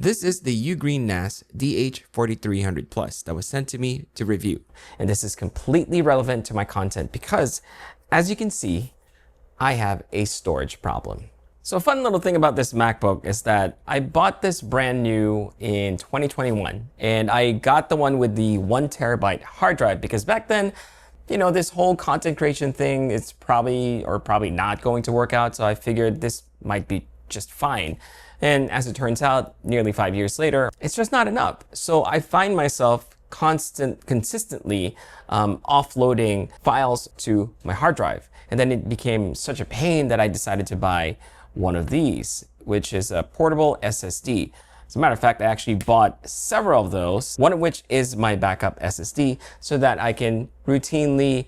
This is the UGREEN NAS DH4300 Plus that was sent to me to review. And this is completely relevant to my content because, as you can see, I have a storage problem. So a fun little thing about this MacBook is that I bought this brand new in 2021, and I got the one with the 1 terabyte hard drive because back then, you know, this whole content creation thing is probably not going to work out. So I figured this might be just fine. And as it turns out, nearly 5 years later, it's just not enough. So I find myself consistently offloading files to my hard drive. And then it became such a pain that I decided to buy one of these, which is a portable SSD. As a matter of fact, I actually bought several of those, one of which is my backup SSD, so that I can routinely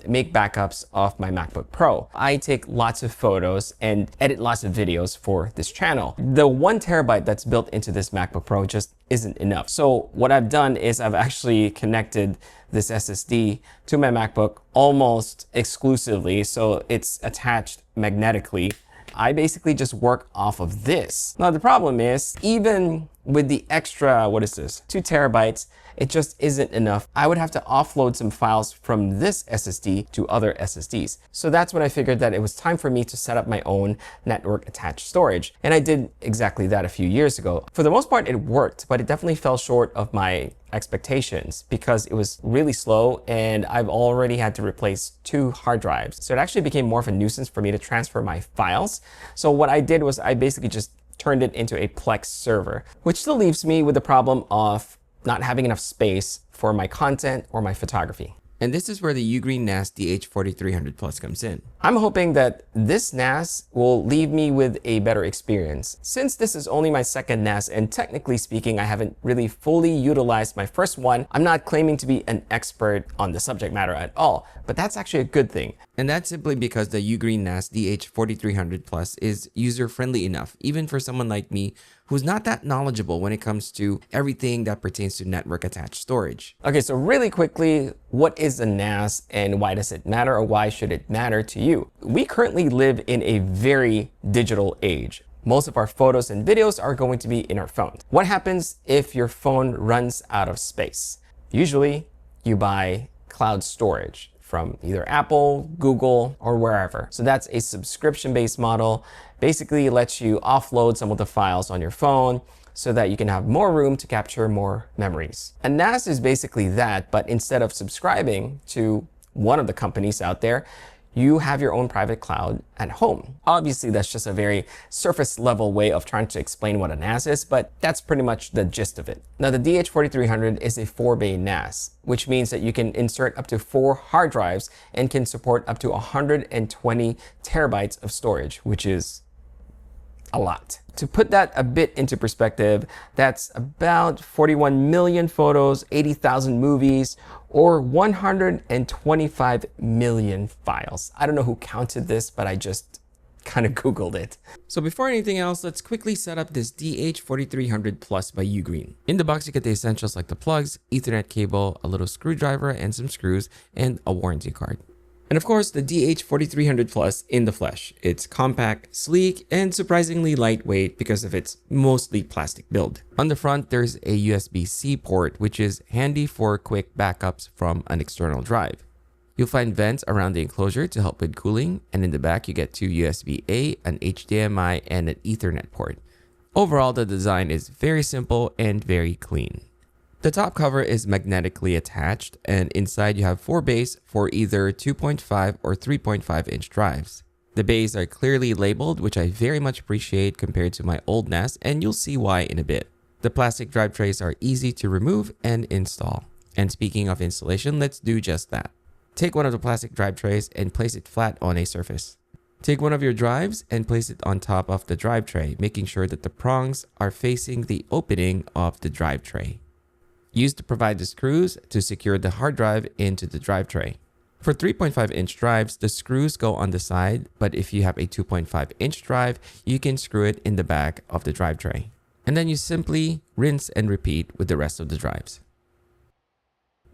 make backups of my MacBook Pro. I take lots of photos and edit lots of videos for this channel. The 1 terabyte that's built into this MacBook Pro just isn't enough. So what I've done is I've actually connected this SSD to my MacBook almost exclusively, so it's attached magnetically. I basically just work off of this. Now the problem is, even with the extra, 2 terabytes, it just isn't enough. I would have to offload some files from this SSD to other SSDs. So that's when I figured that it was time for me to set up my own network attached storage. And I did exactly that a few years ago. For the most part, it worked, but it definitely fell short of my expectations because it was really slow and I've already had to replace 2 hard drives. So it actually became more of a nuisance for me to transfer my files. So what I did was I basically just turned it into a Plex server, which still leaves me with the problem of not having enough space for my content or my photography. And this is where the UGREEN NAS DH4300 Plus comes in. I'm hoping that this NAS will leave me with a better experience. Since this is only my second NAS, and technically speaking, I haven't really fully utilized my first one, I'm not claiming to be an expert on the subject matter at all, but that's actually a good thing. And that's simply because the UGREEN NAS DH4300 Plus is user-friendly enough, even for someone like me who's not that knowledgeable when it comes to everything that pertains to network attached storage. Okay, so really quickly, what is a NAS and why does it matter, or why should it matter to you? We currently live in a very digital age. Most of our photos and videos are going to be in our phones. What happens if your phone runs out of space? Usually, you buy cloud storage from either Apple, Google, or wherever. So that's a subscription-based model. Basically, it lets you offload some of the files on your phone so that you can have more room to capture more memories. A NAS is basically that, but instead of subscribing to one of the companies out there, you have your own private cloud at home. Obviously, that's just a very surface level way of trying to explain what a NAS is, but that's pretty much the gist of it. Now, the DH4300 is a 4-bay NAS, which means that you can insert up to 4 hard drives and can support up to 120 terabytes of storage, which is a lot. To put that a bit into perspective, that's about 41 million photos, 80,000 movies, or 125 million files. I don't know who counted this, but I just kind of Googled it. So before anything else, let's quickly set up this DH4300 Plus by UGREEN. In the box, you get the essentials like the plugs, Ethernet cable, a little screwdriver and some screws, and a warranty card. And of course, the DH4300 Plus in the flesh. It's compact, sleek, and surprisingly lightweight because of its mostly plastic build. On the front, there's a USB-C port, which is handy for quick backups from an external drive. You'll find vents around the enclosure to help with cooling, and in the back, you get 2 USB-A, an HDMI, and an Ethernet port. Overall, the design is very simple and very clean. The top cover is magnetically attached, and inside you have 4 bays for either 2.5 or 3.5 inch drives. The bays are clearly labeled, which I very much appreciate compared to my old NAS, and you'll see why in a bit. The plastic drive trays are easy to remove and install. And speaking of installation, let's do just that. Take one of the plastic drive trays and place it flat on a surface. Take one of your drives and place it on top of the drive tray, making sure that the prongs are facing the opening of the drive tray. Use to provide the screws to secure the hard drive into the drive tray. For 3.5 inch drives, the screws go on the side, but if you have a 2.5 inch drive, you can screw it in the back of the drive tray. And then you simply rinse and repeat with the rest of the drives.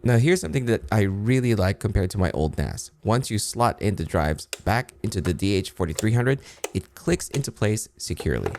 Now here's something that I really like compared to my old NAS. Once you slot in the drives back into the DH4300, it clicks into place securely.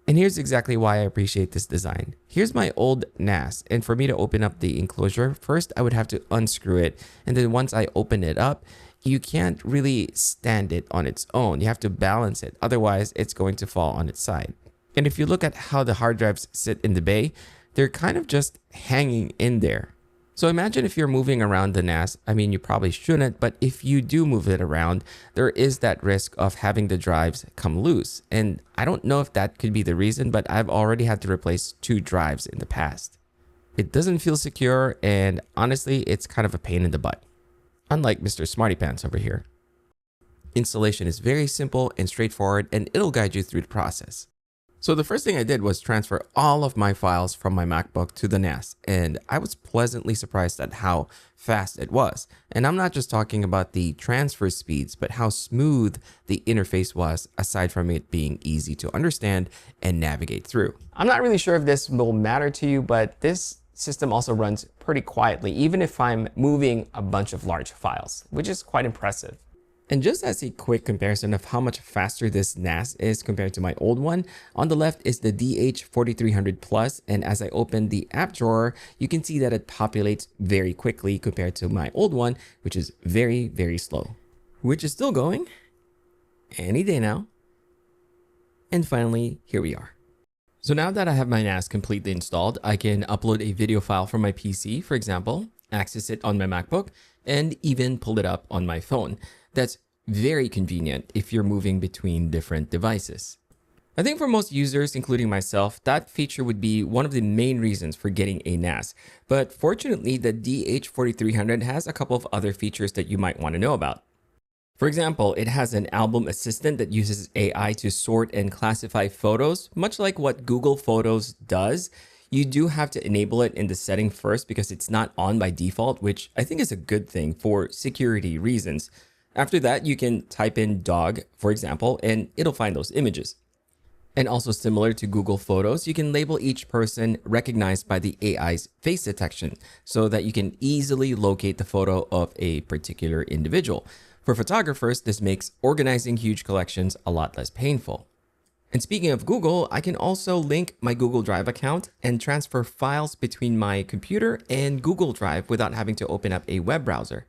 And here's exactly why I appreciate this design. Here's my old NAS, and for me to open up the enclosure, first I would have to unscrew it, and then once I open it up, you can't really stand it on its own. You have to balance it, otherwise it's going to fall on its side. And if you look at how the hard drives sit in the bay, they're kind of just hanging in there. So imagine if you're moving around the NAS. I mean, you probably shouldn't, but if you do move it around, there is that risk of having the drives come loose. And I don't know if that could be the reason, but I've already had to replace 2 drives in the past. It doesn't feel secure, and honestly, it's kind of a pain in the butt. Unlike Mr. Smarty Pants over here. Installation is very simple and straightforward, and it'll guide you through the process. So the first thing I did was transfer all of my files from my MacBook to the NAS, and I was pleasantly surprised at how fast it was. And I'm not just talking about the transfer speeds, but how smooth the interface was, aside from it being easy to understand and navigate through. I'm not really sure if this will matter to you, but this system also runs pretty quietly, even if I'm moving a bunch of large files, which is quite impressive. And just as a quick comparison of how much faster this NAS is compared to my old one, on the left is the DH4300 Plus, and as I open the app drawer, you can see that it populates very quickly compared to my old one, which is very, very slow. Which is still going any day now. And finally, here we are. So now that I have my NAS completely installed, I can upload a video file from my PC, for example, access it on my MacBook, and even pull it up on my phone. That's very convenient if you're moving between different devices. I think for most users, including myself, that feature would be one of the main reasons for getting a NAS. But fortunately, the DH4300 has a couple of other features that you might want to know about. For example, it has an album assistant that uses AI to sort and classify photos, much like what Google Photos does. You do have to enable it in the setting first because it's not on by default, which I think is a good thing for security reasons. After that, you can type in dog, for example, and it'll find those images. And also similar to Google Photos, you can label each person recognized by the AI's face detection so that you can easily locate the photo of a particular individual. For photographers, this makes organizing huge collections a lot less painful. And speaking of Google, I can also link my Google Drive account and transfer files between my computer and Google Drive without having to open up a web browser.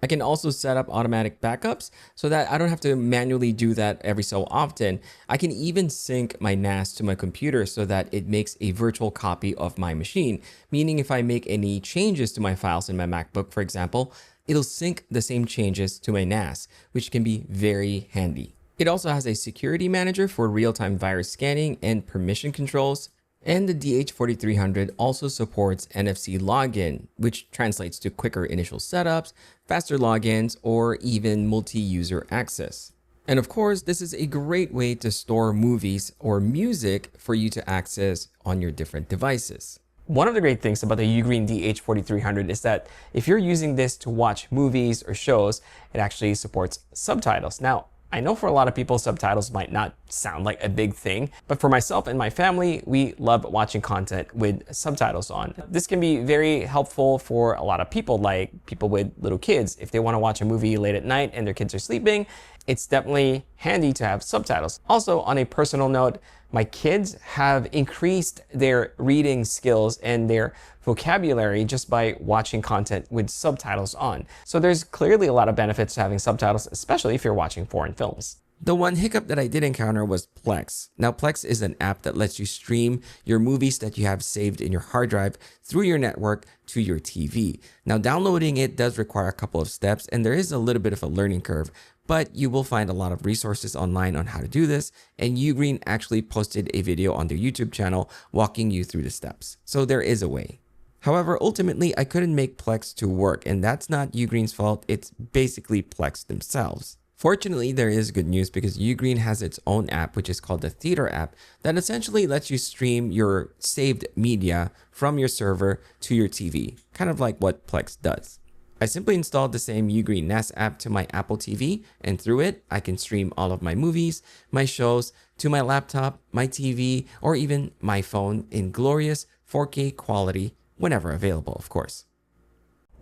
I can also set up automatic backups so that I don't have to manually do that every so often. I can even sync my NAS to my computer so that it makes a virtual copy of my machine, meaning if I make any changes to my files in my MacBook, for example, it'll sync the same changes to my NAS, which can be very handy. It also has a security manager for real-time virus scanning and permission controls. And the DH4300 also supports NFC login, which translates to quicker initial setups, faster logins, or even multi-user access. And of course, this is a great way to store movies or music for you to access on your different devices. One of the great things about the UGREEN DH4300 is that if you're using this to watch movies or shows, it actually supports subtitles. Now, I know for a lot of people, subtitles might not sound like a big thing, but for myself and my family, we love watching content with subtitles on. This can be very helpful for a lot of people, like people with little kids. If they want to watch a movie late at night and their kids are sleeping, it's definitely handy to have subtitles. Also, on a personal note, my kids have increased their reading skills and their vocabulary just by watching content with subtitles on. So there's clearly a lot of benefits to having subtitles, especially if you're watching foreign films. The one hiccup that I did encounter was Plex. Now, Plex is an app that lets you stream your movies that you have saved in your hard drive through your network to your TV. Now, downloading it does require a couple of steps, and there is a little bit of a learning curve, but you will find a lot of resources online on how to do this, and UGREEN actually posted a video on their YouTube channel walking you through the steps. So there is a way. However, ultimately, I couldn't make Plex to work, and that's not UGREEN's fault. It's basically Plex themselves. Fortunately, there is good news because UGREEN has its own app, which is called the Theater app, that essentially lets you stream your saved media from your server to your TV, kind of like what Plex does. I simply installed the same UGREEN NAS app to my Apple TV, and through it, I can stream all of my movies, my shows, to my laptop, my TV, or even my phone in glorious 4K quality whenever available, of course.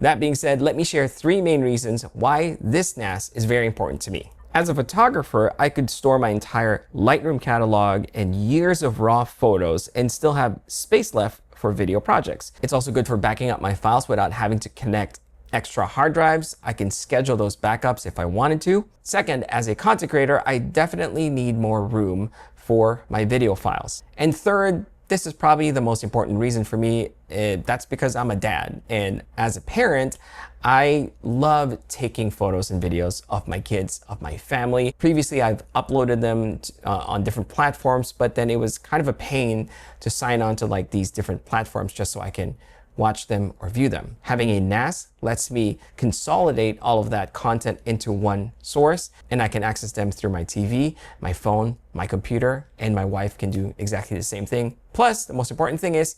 That being said, let me share 3 main reasons why this NAS is very important to me. As a photographer, I could store my entire Lightroom catalog and years of raw photos and still have space left for video projects. It's also good for backing up my files without having to connect extra hard drives. I can schedule those backups if I wanted to. Second, as a content creator, I definitely need more room for my video files. And third, this is probably the most important reason for me. That's because I'm a dad. And as a parent, I love taking photos and videos of my kids, of my family. Previously, I've uploaded them on different platforms, but then it was kind of a pain to sign on to like these different platforms just so I can watch them or view them. Having a NAS lets me consolidate all of that content into one source, and I can access them through my TV, my phone, my computer, and my wife can do exactly the same thing. Plus, the most important thing is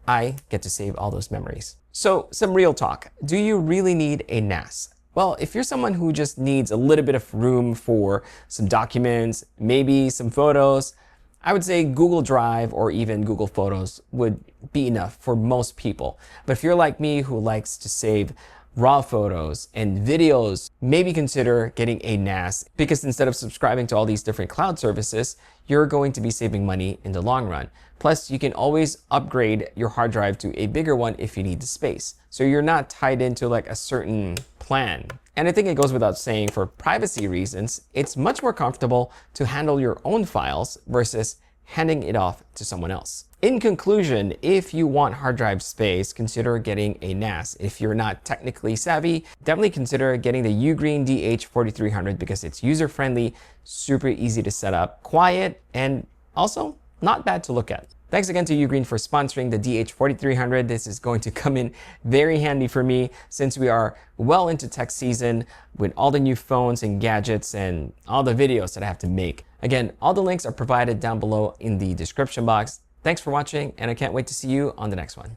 I get to save all those memories. So some real talk. Do you really need a NAS? Well, if you're someone who just needs a little bit of room for some documents, maybe some photos, I would say Google Drive or even Google Photos would be enough for most people. But if you're like me who likes to save raw photos and videos, maybe consider getting a NAS, because instead of subscribing to all these different cloud services, you're going to be saving money in the long run. Plus, you can always upgrade your hard drive to a bigger one if you need the space. So you're not tied into like a certain plan. And I think it goes without saying, for privacy reasons, it's much more comfortable to handle your own files versus handing it off to someone else. In conclusion, if you want hard drive space, consider getting a NAS. If you're not technically savvy, definitely consider getting the UGREEN DH4300 because it's user-friendly, super easy to set up, quiet, and also not bad to look at. Thanks again to UGREEN for sponsoring the DH4300. This is going to come in very handy for me since we are well into tech season with all the new phones and gadgets and all the videos that I have to make. Again, all the links are provided down below in the description box. Thanks for watching, and I can't wait to see you on the next one.